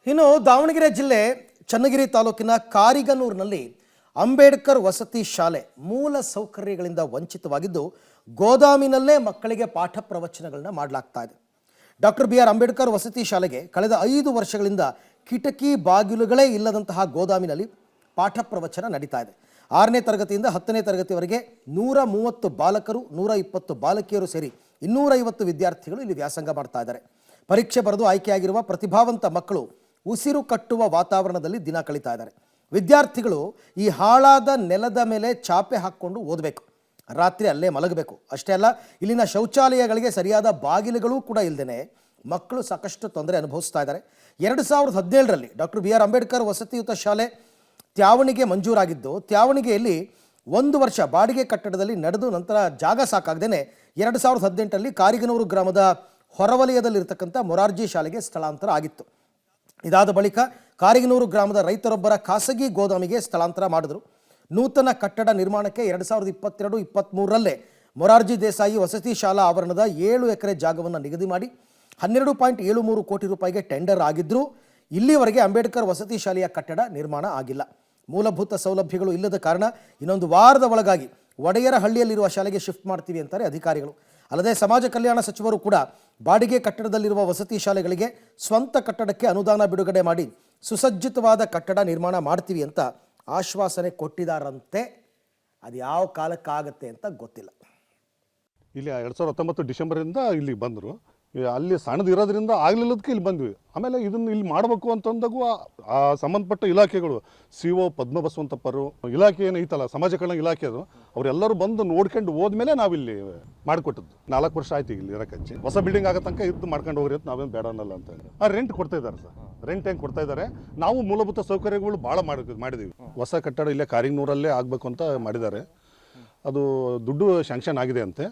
ಇನ್ನು ದಾವಣಗೆರೆ ಜಿಲ್ಲೆ ಚನ್ನಗಿರಿ ತಾಲೂಕಿನ ಕಾರಿಗನೂರಿನಲ್ಲಿ ಅಂಬೇಡ್ಕರ್ ವಸತಿ ಶಾಲೆ ಮೂಲ ಸೌಕರ್ಯಗಳಿಂದ ವಂಚಿತವಾಗಿದ್ದು ಗೋದಾಮಿನಲ್ಲೇ ಮಕ್ಕಳಿಗೆ ಪಾಠ ಪ್ರವಚನಗಳನ್ನ ಮಾಡಲಾಗ್ತಾ ಇದೆ. ಡಾಕ್ಟರ್ ಬಿ ಆರ್ ಅಂಬೇಡ್ಕರ್ ವಸತಿ ಶಾಲೆಗೆ ಕಳೆದ 5 ವರ್ಷಗಳಿಂದ ಕಿಟಕಿ ಬಾಗಿಲುಗಳೇ ಇಲ್ಲದಂತಹ ಗೋದಾಮಿನಲ್ಲಿ ಪಾಠ ಪ್ರವಚನ ನಡೀತಾ ಇದೆ. 6ನೇ ತರಗತಿಯಿಂದ 10ನೇ ತರಗತಿವರೆಗೆ 130 ಬಾಲಕರು 120 ಬಾಲಕಿಯರು ಸೇರಿ 250 ವಿದ್ಯಾರ್ಥಿಗಳು ಇಲ್ಲಿ ವ್ಯಾಸಂಗ ಮಾಡ್ತಾ ಇದ್ದಾರೆ. ಪರೀಕ್ಷೆ ಬರೆದು ಆಯ್ಕೆಯಾಗಿರುವ ಪ್ರತಿಭಾವಂತ ಮಕ್ಕಳು ಉಸಿರು ಕಟ್ಟುವ ವಾತಾವರಣದಲ್ಲಿ ದಿನ ಕಳೀತಾ ಇದ್ದಾರೆ. ವಿದ್ಯಾರ್ಥಿಗಳು ಈ ಹಾಳಾದ ನೆಲದ ಮೇಲೆ ಚಾಪೆ ಹಾಕ್ಕೊಂಡು ಓದಬೇಕು, ರಾತ್ರಿ ಅಲ್ಲೇ ಮಲಗಬೇಕು. ಅಷ್ಟೇ ಅಲ್ಲ, ಇಲ್ಲಿನ ಶೌಚಾಲಯಗಳಿಗೆ ಸರಿಯಾದ ಬಾಗಿಲುಗಳು ಕೂಡ ಇಲ್ಲದೇ ಮಕ್ಕಳು ಸಾಕಷ್ಟು ತೊಂದರೆ ಅನುಭವಿಸ್ತಾ ಇದ್ದಾರೆ. 2017ರಲ್ಲಿ ಡಾಕ್ಟರ್ ಬಿ ಆರ್ ಅಂಬೇಡ್ಕರ್ ವಸತಿಯುತ ಶಾಲೆ ತ್ಯಾವಣಿಗೆ ಮಂಜೂರಾಗಿದ್ದು, ತ್ಯಾವಣಿಗೆಯಲ್ಲಿ 1 ವರ್ಷ ಬಾಡಿಗೆ ಕಟ್ಟಡದಲ್ಲಿ ನಡೆದು ನಂತರ ಜಾಗ ಸಾಕಾಗದೇನೆ 2018ರಲ್ಲಿ ಕಾರಿಗನೂರು ಗ್ರಾಮದ ಹೊರವಲಯದಲ್ಲಿರ್ತಕ್ಕಂಥ ಮೊರಾರ್ಜಿ ಶಾಲೆಗೆ ಸ್ಥಳಾಂತರ ಆಗಿತ್ತು. ಇದಾದ ಬಳಿಕ ಕಾರಿಗನೂರು ಗ್ರಾಮದ ರೈತರೊಬ್ಬರ ಖಾಸಗಿ ಗೋದಾಮಿಗೆ ಸ್ಥಳಾಂತರ ಮಾಡಿದ್ರು. ನೂತನ ಕಟ್ಟಡ ನಿರ್ಮಾಣಕ್ಕೆ 2022-23ರಲ್ಲೇ ಮೊರಾರ್ಜಿ ದೇಸಾಯಿ ವಸತಿ ಶಾಲಾ ಆವರಣದ 7 ಎಕರೆ ಜಾಗವನ್ನು ನಿಗದಿ ಮಾಡಿ 12.73 ಕೋಟಿ ರೂಪಾಯಿಗೆ ಟೆಂಡರ್ ಆಗಿದ್ದರೂ ಇಲ್ಲಿವರೆಗೆ ಅಂಬೇಡ್ಕರ್ ವಸತಿ ಶಾಲೆಯ ಕಟ್ಟಡ ನಿರ್ಮಾಣ ಆಗಿಲ್ಲ. ಮೂಲಭೂತ ಸೌಲಭ್ಯಗಳು ಇಲ್ಲದ ಕಾರಣ ಇನ್ನೊಂದು ವಾರದ ಒಳಗಾಗಿ ಒಡೆಯರಹಳ್ಳಿಯಲ್ಲಿರುವ ಶಾಲೆಗೆ ಶಿಫ್ಟ್ ಮಾಡ್ತೀವಿ ಅಂತಾರೆ ಅಧಿಕಾರಿಗಳು. ಅಲ್ಲದೆ ಸಮಾಜ ಕಲ್ಯಾಣ ಸಚಿವರು ಕೂಡ ಬಾಡಿಗೆ ಕಟ್ಟಡದಲ್ಲಿರುವ ವಸತಿ ಶಾಲೆಗಳಿಗೆ ಸ್ವಂತ ಕಟ್ಟಡಕ್ಕೆ ಅನುದಾನ ಬಿಡುಗಡೆ ಮಾಡಿ ಸುಸಜ್ಜಿತವಾದ ಕಟ್ಟಡ ನಿರ್ಮಾಣ ಮಾಡ್ತೀವಿ ಅಂತ ಆಶ್ವಾಸನೆ ಕೊಟ್ಟಿದ್ದಾರಂತೆ. ಅದು ಯಾವ ಕಾಲಕ್ಕಾಗತ್ತೆ ಅಂತ ಗೊತ್ತಿಲ್ಲ. ಇಲ್ಲಿ 2019 ಡಿಸೆಂಬರಿಂದ ಇಲ್ಲಿ ಬಂದರು. ಅಲ್ಲಿ ಸಣ್ಣದು ಇರೋದ್ರಿಂದ ಆಗಲಿಲ್ಲದಕ್ಕೆ ಇಲ್ಲಿ ಬಂದ್ವಿ. ಆಮೇಲೆ ಇದನ್ನು ಇಲ್ಲಿ ಮಾಡಬೇಕು ಅಂತಂದಾಗೂ ಆ ಸಂಬಂಧಪಟ್ಟ ಇಲಾಖೆಗಳು CO ಪದ್ಮಬಸವಂತಪ್ಪರು ಇಲಾಖೆ ಏನೈತಲ್ಲ, ಸಮಾಜ ಕಲ್ಯಾಣ ಇಲಾಖೆ, ಅದು ಅವರೆಲ್ಲರೂ ಬಂದು ನೋಡ್ಕೊಂಡು ಹೋದ್ಮೇಲೆ ನಾವಿಲ್ಲಿ ಮಾಡಿಕೊಟ್ಟದ್ದು. 4 ವರ್ಷ ಆಯ್ತು ಇಲ್ಲಿ ಇರೋಕೆ ಹಚ್ಚಿ. ಹೊಸ ಬಿಲ್ಡಿಂಗ್ ಆಗೋ ತನಕ ಇದ್ದು ಮಾಡ್ಕೊಂಡು ಹೋಗ್ರಿ ಅಂತ ನಾವೇನು ಬೇಡ ಅನ್ನಲ್ಲ ಅಂತ ಹೇಳಿ. ರೆಂಟ್ ಕೊಡ್ತಾ ಇದ್ದಾರೆ ಸರ್, ರೆಂಟ್ ಹೆಂಗೆ ಕೊಡ್ತಾ ಇದ್ದಾರೆ. ನಾವು ಮೂಲಭೂತ ಸೌಕರ್ಯಗಳು ಭಾಳ ಮಾಡಿದ್ದೀವಿ. ಹೊಸ ಕಟ್ಟಡ ಇಲ್ಲೇ ಕಾರಿಗನೂರಲ್ಲೇ ಆಗಬೇಕು ಅಂತ ಮಾಡಿದ್ದಾರೆ. ಅದು ದುಡ್ಡು ಶಾಂಕ್ಷನ್ ಆಗಿದೆ ಅಂತೆ.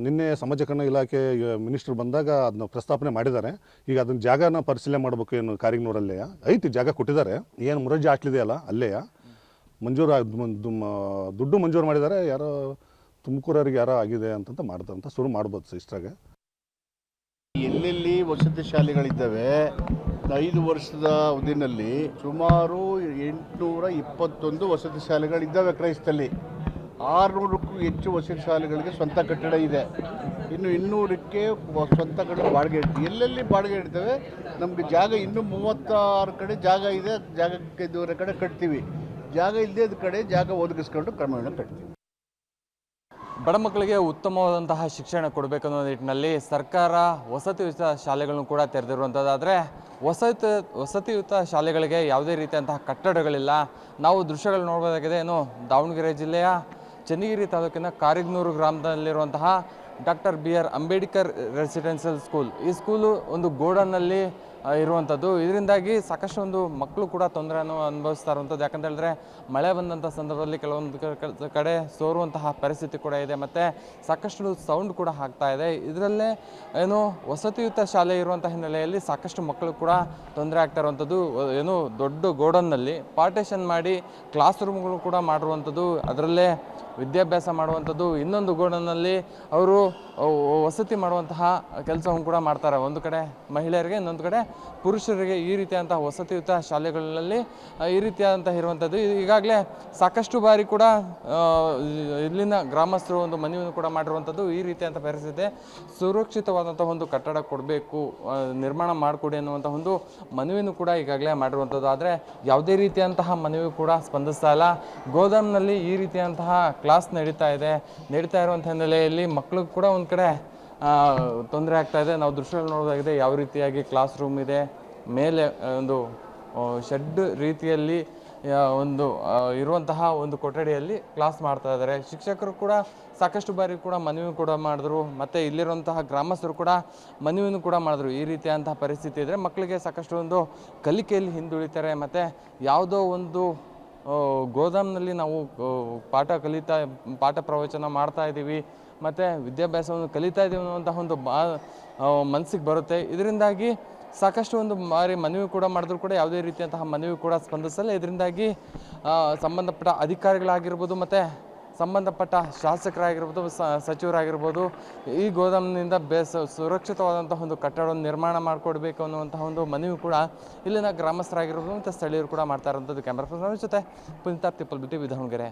ನಿನ್ನೆ ಸಮಾಜ ಕಲ್ಯಾಣ ಇಲಾಖೆ ಮಿನಿಸ್ಟರ್ ಬಂದಾಗ ಅದನ್ನ ಪ್ರಸ್ತಾಪನೆ ಮಾಡಿದ್ದಾರೆ. ಈಗ ಅದನ್ನ ಜಾಗನ ಪರಿಶೀಲನೆ ಮಾಡಬೇಕು. ಏನು ಕಾರಿಗನೂರಲ್ಲೇ ಐತಿ ಜಾಗ ಕೊಟ್ಟಿದ್ದಾರೆ. ಏನು ಮುರಜ್ಜಿ ಹಾಸ್ಟೆಲ್ ಅಲ್ಲೇ ದುಡ್ಡು ಮಂಜೂರು ಮಾಡಿದ್ದಾರೆ. ಯಾರೋ ತುಮಕೂರವ್ರಿಗೆ ಯಾರೋ ಆಗಿದೆ ಅಂತಂತ ಮಾಡ್ದಂತ ಶುರು ಮಾಡ್ಬೋದು ಸರ್. ಇಷ್ಟಾಗ ಎಲ್ಲೆಲ್ಲಿ ವಸತಿ ಶಾಲೆಗಳಿದ್ದಾವೆ 5 ವರ್ಷದ ಅವಧಿನಲ್ಲಿ ಸುಮಾರು 821 ವಸತಿ ಶಾಲೆಗಳಿದ್ದಾವೆ. ಕ್ರೈಸ್ತಲ್ಲಿ 600ಕ್ಕೂ ಹೆಚ್ಚು ವಸತಿ ಶಾಲೆಗಳಿಗೆ ಸ್ವಂತ ಕಟ್ಟಡ ಇದೆ. ಇನ್ನು 200ಕ್ಕೆ ಸ್ವಂತ ಕಟ್ಟಡ ಬಾಡಿಗೆ ಇಡ್ತೀವಿ. ಎಲ್ಲೆಲ್ಲಿ ಬಾಡಿಗೆ ಇಡ್ತೇವೆ ನಮಗೆ ಜಾಗ ಇನ್ನೂ 36 ಕಡೆ ಜಾಗ ಇದೆ. ಜಾಗಕ್ಕೆ ದೂರ ಕಡೆ ಕಟ್ತೀವಿ. ಜಾಗ ಇಲ್ಲದೇ ಕಡೆ ಜಾಗ ಒದಗಿಸ್ಕೊಂಡು ಕ್ರಮೇಣ ಕಟ್ತೀವಿ. ಬಡ ಮಕ್ಕಳಿಗೆ ಉತ್ತಮವಾದಂತಹ ಶಿಕ್ಷಣ ಕೊಡಬೇಕನ್ನೋ ನಿಟ್ಟಿನಲ್ಲಿ ಸರ್ಕಾರ ವಸತಿಯುತ ಶಾಲೆಗಳನ್ನು ಕೂಡ ತೆರೆದಿರುವಂಥದ್ದಾದರೆ ವಸತಿಯುತ ಶಾಲೆಗಳಿಗೆ ಯಾವುದೇ ರೀತಿಯಂತಹ ಕಟ್ಟಡಗಳಿಲ್ಲ. ನಾವು ದೃಶ್ಯಗಳು ನೋಡಬಹುದಾಗಿದೆ. ಏನು ದಾವಣಗೆರೆ ಜಿಲ್ಲೆಯ ಚನ್ನಗಿರಿ ತಾಲೂಕಿನ ಕಾರಿಗನೂರು ಗ್ರಾಮದಲ್ಲಿರುವಂತಹ doctor B R Ambedkar residential school. ಈ ಸ್ಕೂಲು ಒಂದು ಗೋಡನ್ನಲ್ಲಿ ಇರುವಂಥದ್ದು. ಇದರಿಂದಾಗಿ ಸಾಕಷ್ಟು ಒಂದು ಮಕ್ಕಳು ಕೂಡ ತೊಂದರೆಯನ್ನು ಅನುಭವಿಸ್ತಾ ಇರುವಂಥದ್ದು. ಯಾಕಂತ ಹೇಳಿದ್ರೆ ಮಳೆ ಬಂದಂಥ ಸಂದರ್ಭದಲ್ಲಿ ಕೆಲವೊಂದು ಕಡೆ ಸೋರುವಂತಹ ಪರಿಸ್ಥಿತಿ ಕೂಡ ಇದೆ, ಮತ್ತು ಸಾಕಷ್ಟು ಸೌಂಡ್ ಕೂಡ ಆಗ್ತಾ ಇದೆ. ಇದರಲ್ಲೇ ಏನು ವಸತಿಯುತ ಶಾಲೆ ಇರುವಂಥ ಹಿನ್ನೆಲೆಯಲ್ಲಿ ಸಾಕಷ್ಟು ಮಕ್ಕಳು ಕೂಡ ತೊಂದರೆ ಆಗ್ತಾ ಇರುವಂಥದ್ದು. ಏನು ದೊಡ್ಡ ಗೋಡನ್ನಲ್ಲಿ ಪಾರ್ಟೇಷನ್ ಮಾಡಿ ಕ್ಲಾಸ್ ರೂಮ್ಗಳು ಕೂಡ ಮಾಡಿರುವಂಥದ್ದು, ಅದರಲ್ಲೇ ವಿದ್ಯಾಭ್ಯಾಸ ಮಾಡುವಂಥದ್ದು. ಇನ್ನೊಂದು ಗೋಡನ್ನಲ್ಲಿ ಅವರು ವಸತಿ ಮಾಡುವಂತಹ ಕೆಲಸವನ್ನು ಕೂಡ ಮಾಡ್ತಾರೆ. ಒಂದು ಕಡೆ ಮಹಿಳೆಯರಿಗೆ, ಇನ್ನೊಂದು ಕಡೆ ಪುರುಷರಿಗೆ. ಈ ರೀತಿಯಾದಂತಹ ವಸತಿಯುತ ಶಾಲೆಗಳಲ್ಲಿ ಈ ರೀತಿಯಾದಂತಹ ಇರುವಂಥದ್ದು. ಈಗಾಗಲೇ ಸಾಕಷ್ಟು ಬಾರಿ ಕೂಡ ಇಲ್ಲಿನ ಗ್ರಾಮಸ್ಥರು ಒಂದು ಮನವಿಯನ್ನು ಕೂಡ ಮಾಡಿರುವಂಥದ್ದು. ಈ ರೀತಿಯಾದಂಥ ಪರಿಸ್ಥಿತಿ, ಸುರಕ್ಷಿತವಾದಂಥ ಒಂದು ಕಟ್ಟಡ ಕೊಡಬೇಕು, ನಿರ್ಮಾಣ ಮಾಡಿಕೊಡಿ ಅನ್ನುವಂಥ ಒಂದು ಮನವಿಯನ್ನು ಕೂಡ ಈಗಾಗಲೇ ಮಾಡಿರುವಂಥದ್ದು. ಆದರೆ ಯಾವುದೇ ರೀತಿಯಂತಹ ಮನವಿ ಕೂಡ ಸ್ಪಂದಿಸ್ತಾ ಇಲ್ಲ. ಗೋದಾಮ್ನಲ್ಲಿ ಈ ರೀತಿಯಾದಂತಹ ಕ್ಲಾಸ್ ನಡೀತಾ ಇರುವಂಥ ಹಿನ್ನೆಲೆಯಲ್ಲಿ ಮಕ್ಕಳು ಕೂಡ ಒಂದು ಕಡೆ ತೊಂದರೆ ಆಗ್ತಾ ಇದೆ. ನಾವು ದೃಶ್ಯಗಳು ನೋಡೋದಾಗಿದೆ. ಯಾವ ರೀತಿಯಾಗಿ ಕ್ಲಾಸ್ ರೂಮ್ ಇದೆ, ಮೇಲೆ ಒಂದು ಶೆಡ್ ರೀತಿಯಲ್ಲಿ ಒಂದು ಇರುವಂತಹ ಒಂದು ಕೊಠಡಿಯಲ್ಲಿ ಕ್ಲಾಸ್ ಮಾಡ್ತಾ ಇದ್ದಾರೆ. ಶಿಕ್ಷಕರು ಕೂಡ ಸಾಕಷ್ಟು ಬಾರಿ ಕೂಡ ಮನವಿ ಕೂಡ ಮಾಡಿದ್ರು, ಮತ್ತು ಇಲ್ಲಿರುವಂತಹ ಗ್ರಾಮಸ್ಥರು ಕೂಡ ಮನವಿಯನ್ನು ಕೂಡ ಮಾಡಿದ್ರು. ಈ ರೀತಿಯಾದಂತಹ ಪರಿಸ್ಥಿತಿ ಇದ್ದರೆ ಮಕ್ಕಳಿಗೆ ಸಾಕಷ್ಟು ಒಂದು ಕಲಿಕೆಯಲ್ಲಿ ಹಿಂದುಳಿತಾರೆ. ಮತ್ತು ಯಾವುದೋ ಒಂದು ಗೋದಾಮ್ನಲ್ಲಿ ನಾವು ಪಾಠ ಪ್ರವಚನ ಮಾಡ್ತಾ ಇದ್ದೀವಿ, ಮತ್ತು ವಿದ್ಯಾಭ್ಯಾಸವನ್ನು ಕಲಿತಾ ಇದ್ದೀವಿ ಅನ್ನುವಂತಹ ಒಂದು ಮನಸ್ಸಿಗೆ ಬರುತ್ತೆ. ಇದರಿಂದಾಗಿ ಸಾಕಷ್ಟು ಒಂದು ಬಾರಿ ಮನವಿ ಕೂಡ ಮಾಡಿದ್ರು ಕೂಡ ಯಾವುದೇ ರೀತಿಯಂತಹ ಮನವಿ ಕೂಡ ಸ್ಪಂದಿಸಲ್ಲ. ಇದರಿಂದಾಗಿ ಸಂಬಂಧಪಟ್ಟ ಅಧಿಕಾರಿಗಳಾಗಿರ್ಬೋದು, ಮತ್ತು ಸಂಬಂಧಪಟ್ಟ ಶಾಸಕರಾಗಿರ್ಬೋದು ಸಚಿವರಾಗಿರ್ಬೋದು ಈ ಗೋದಾಮಿನಿಂದ ಸುರಕ್ಷಿತವಾದಂತಹ ಒಂದು ಕಟ್ಟಡವನ್ನು ನಿರ್ಮಾಣ ಮಾಡಿಕೊಡ್ಬೇಕು ಅನ್ನುವಂತಹ ಒಂದು ಮನವಿ ಕೂಡ ಇಲ್ಲಿನ ಗ್ರಾಮಸ್ಥರಾಗಿರ್ಬೋದು ಮತ್ತು ಸ್ಥಳೀಯರು ಕೂಡ ಮಾಡ್ತಾ ಇರುವಂಥದ್ದು. ಕ್ಯಾಮ್ರಾ ಪರ್ಸನ್ ಜೊತೆ ಪುನೀತ್ ಟಿಪ್ಪಲ್ ಬಿಟ್ಟು ದಾವಣಗೆರೆ.